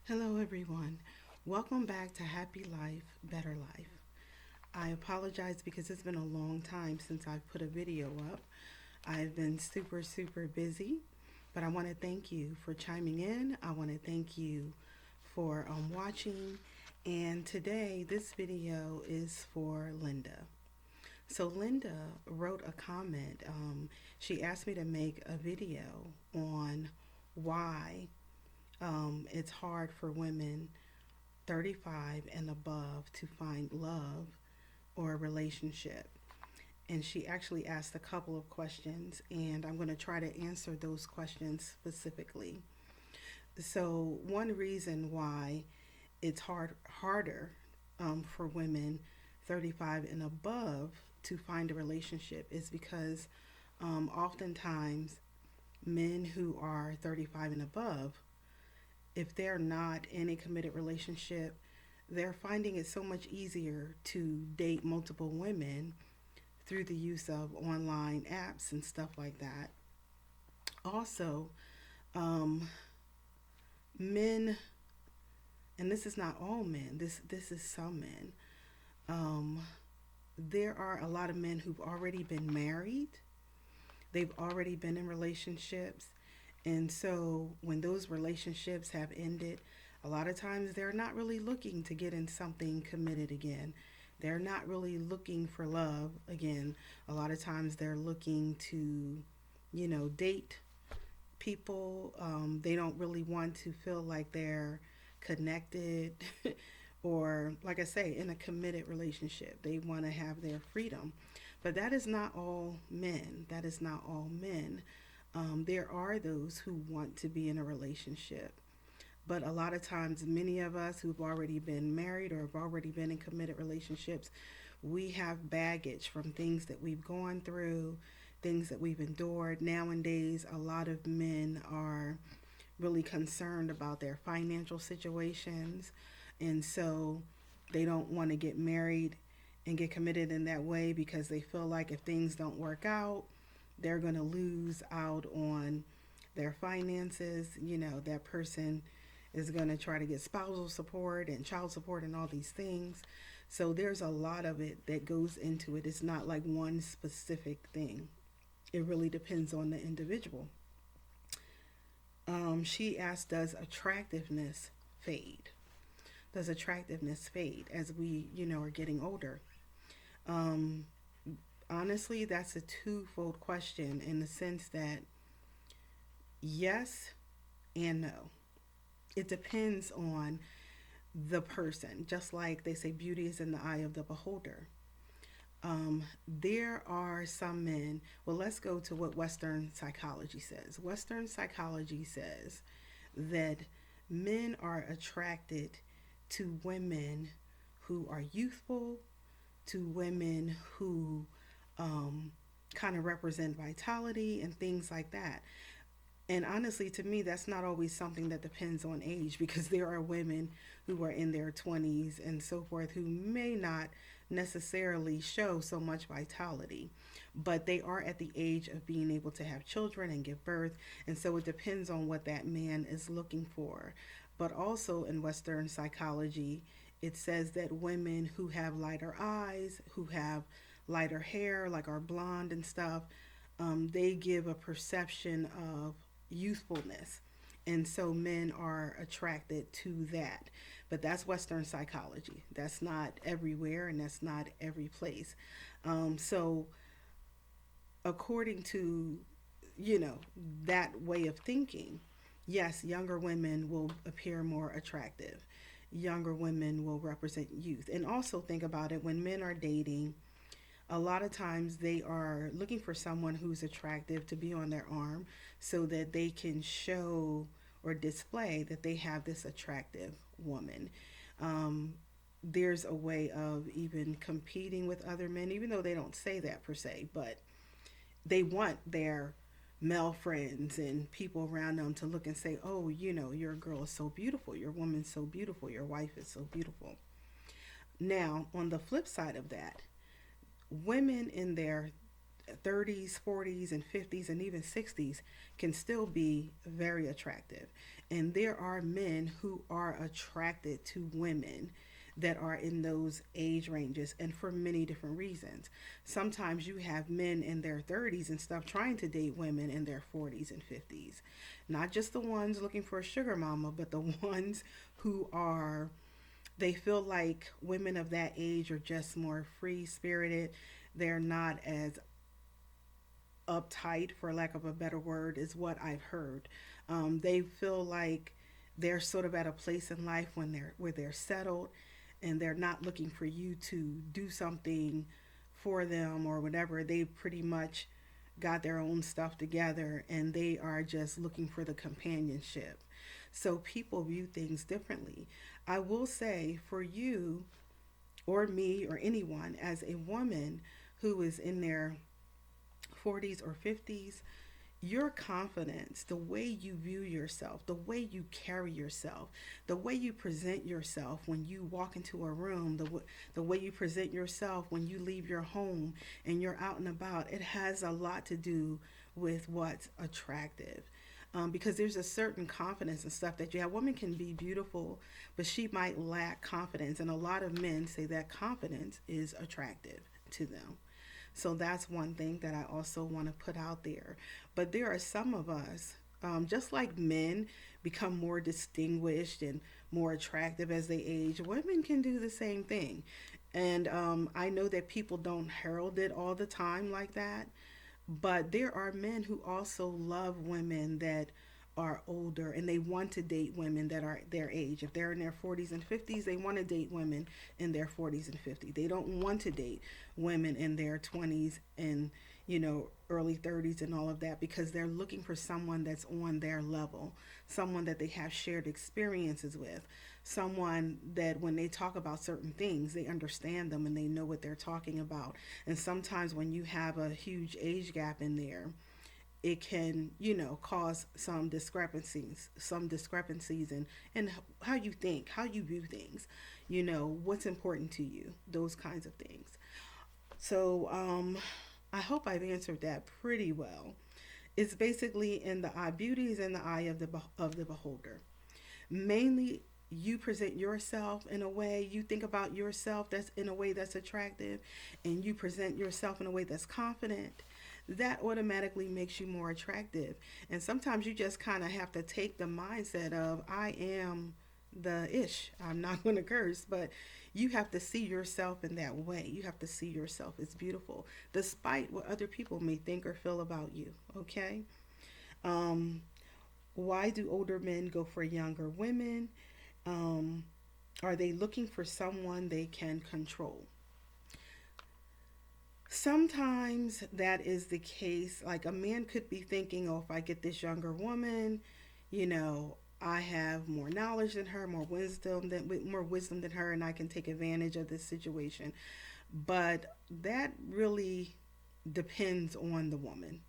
Hello, everyone. Welcome back to Happy Life, Better Life. I apologize because it's been a long time since I've put a video up. I've been super, super busy, but I want to thank you for chiming in. I want to thank you for watching. And today, this video is for Linda. So, Linda wrote a comment. She asked me to make a video on why it's hard for women 35 and above to find love or a relationship. And she actually asked a couple of questions, and I'm going to try to answer those questions specifically. So, one reason why it's harder for women 35 and above to find a relationship is because oftentimes men who are 35 and above, if they're not in a committed relationship, they're finding it so much easier to date multiple women through the use of online apps and stuff like that. Also, um, men, and this is not all men. This is some men. Um, there are a lot of men who've already been married. They've already been in relationships. And so when those relationships have ended, a lot of times they're not really looking to get in something committed again. They're not really looking for love again. A lot of times they're looking to, date people. They don't really want to feel like they're connected or, like I say, in a committed relationship. They want to have their freedom. But that is not all men. That is not all men. There are those who want to be in a relationship. But a lot of times, many of us who've already been married or have already been in committed relationships, we have baggage from things that we've gone through, things that we've endured. Nowadays, a lot of men are really concerned about their financial situations. And so they don't want to get married and get committed in that way because they feel like if things don't work out, they're going to lose out on their finances. That person is going to try to get spousal support and child support and all these things. So there's a lot of it that goes into it. It's not like one specific thing, it really depends on the individual. She asked, does attractiveness fade? Does attractiveness fade as we, are getting older? Um, Honestly, that's a twofold question in the sense that yes and no. It depends on the person. Just like they say, beauty is in the eye of the beholder. There are some men, well, let's go to what Western psychology says. Western psychology says that men are attracted to women who are youthful, to women who kind of represent vitality and things like that. And honestly, to me, that's not always something that depends on age because there are women who are in their 20s and so forth who may not necessarily show so much vitality, but they are at the age of being able to have children and give birth. And so it depends on what that man is looking for. But also in Western psychology, it says that women who have lighter eyes, who have lighter hair, like are blonde and stuff, they give a perception of youthfulness. And so men are attracted to that. But that's Western psychology. That's not everywhere and that's not every place. So, according to, you know, that way of thinking, yes, younger women will appear more attractive. Younger women will represent youth. And also think about it, when men are dating, a lot of times they are looking for someone who's attractive to be on their arm so that they can show or display that they have this attractive woman. Um, there's a way of even competing with other men, even though they don't say that per se, but they want their male friends and people around them to look and say, oh, you know, your girl is so beautiful, your woman's so beautiful, your wife is so beautiful. Now, on the flip side of that, women in their 30s, 40s, and 50s, and even 60s can still be very attractive. And there are men who are attracted to women that are in those age ranges, and for many different reasons. Sometimes you have men in their 30s and stuff trying to date women in their 40s and 50s. Not just the ones looking for a sugar mama, but the ones who are, they feel like women of that age are just more free spirited. They're not as uptight, for lack of a better word, is what I've heard. They feel like they're sort of at a place in life when they're where they're settled, and they're not looking for you to do something for them or whatever. They pretty much got their own stuff together, and they are just looking for the companionship. So people view things differently. I will say for you or me or anyone as a woman who is in their 40s or 50s, your confidence, the way you view yourself, the way you carry yourself, the way you present yourself when you walk into a room, the way you present yourself when you leave your home and you're out and about, it has a lot to do with what's attractive. Because there's a certain confidence and stuff that you have. Women can be beautiful, but she might lack confidence. And a lot of men say that confidence is attractive to them. So that's one thing that I also want to put out there. But there are some of us, just like men become more distinguished and more attractive as they age, women can do the same thing. And I know that people don't herald it all the time like that, but there are men who also love women that are older, and they want to date women that are their age. If they're in their 40s and 50s, they want to date women in their 40s and 50s. They don't want to date women in their 20s and, early 30s and all of that, because they're looking for someone that's on their level, someone that they have shared experiences with, someone that when they talk about certain things, they understand them and they know what they're talking about. And sometimes when you have a huge age gap in there, it can, cause some discrepancies in how you think, how you view things, what's important to you, those kinds of things. So I hope I've answered that pretty well. It's basically in the eye, beauty is in the eye of the beholder. Mainly, you present yourself in a way, you think about yourself that's in a way that's attractive, and you present yourself in a way that's confident, that automatically makes you more attractive. And sometimes you just kind of have to take the mindset of, I am the ish. I'm not going to curse, but you have to see yourself in that way. You have to see yourself as beautiful, despite what other people may think or feel about you. Okay? Um, why do older men go for younger women? Um, are they looking for someone they can control? Sometimes that is the case. Like a man could be thinking, oh, if I get this younger woman, I have more knowledge than her, more wisdom than her, and I can take advantage of this situation. But that really depends on the woman.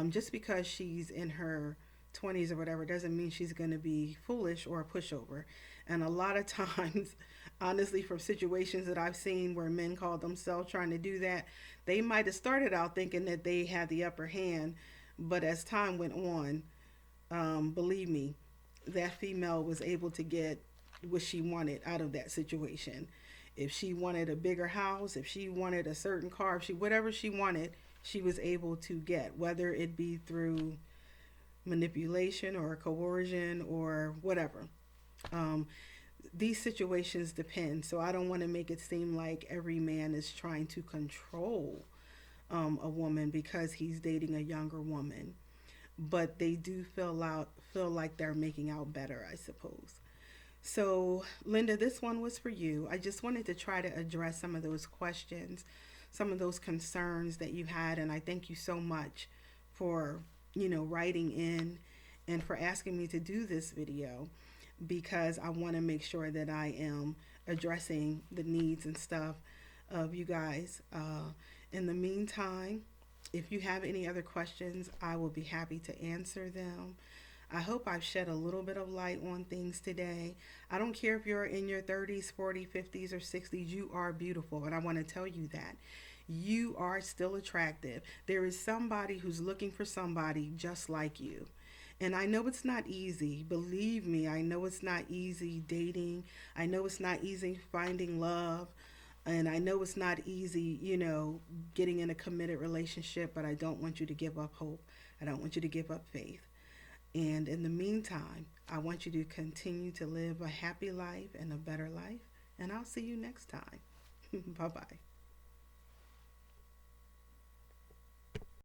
Just because she's in her 20s or whatever doesn't mean she's going to be foolish or a pushover. And a lot of times, honestly, from situations that I've seen where men call themselves trying to do that, they might have started out thinking that they had the upper hand, but as time went on, believe me, that female was able to get what she wanted out of that situation. If she wanted a bigger house, if she wanted a certain car, if she whatever she wanted, she was able to get, whether it be through manipulation or coercion or whatever. Um, these situations depend. So I don't want to make it seem like every man is trying to control a woman because he's dating a younger woman. But they do feel like they're making out better, I suppose. So, Linda, this one was for you. I just wanted to try to address some of those questions, some of those concerns that you had, and I thank you so much for, writing in and for asking me to do this video, because I want to make sure that I am addressing the needs and stuff of you guys. In the meantime, if you have any other questions, I will be happy to answer them. I hope I've shed a little bit of light on things today. I don't care if you're in your 30s, 40s, 50s, or 60s, you are beautiful. And I want to tell you that. You are still attractive. There is somebody who's looking for somebody just like you. And I know it's not easy. Believe me, I know it's not easy dating. I know it's not easy finding love. And I know it's not easy, getting in a committed relationship, but I don't want you to give up hope. I don't want you to give up faith. And in the meantime, I want you to continue to live a happy life and a better life. And I'll see you next time. Bye bye.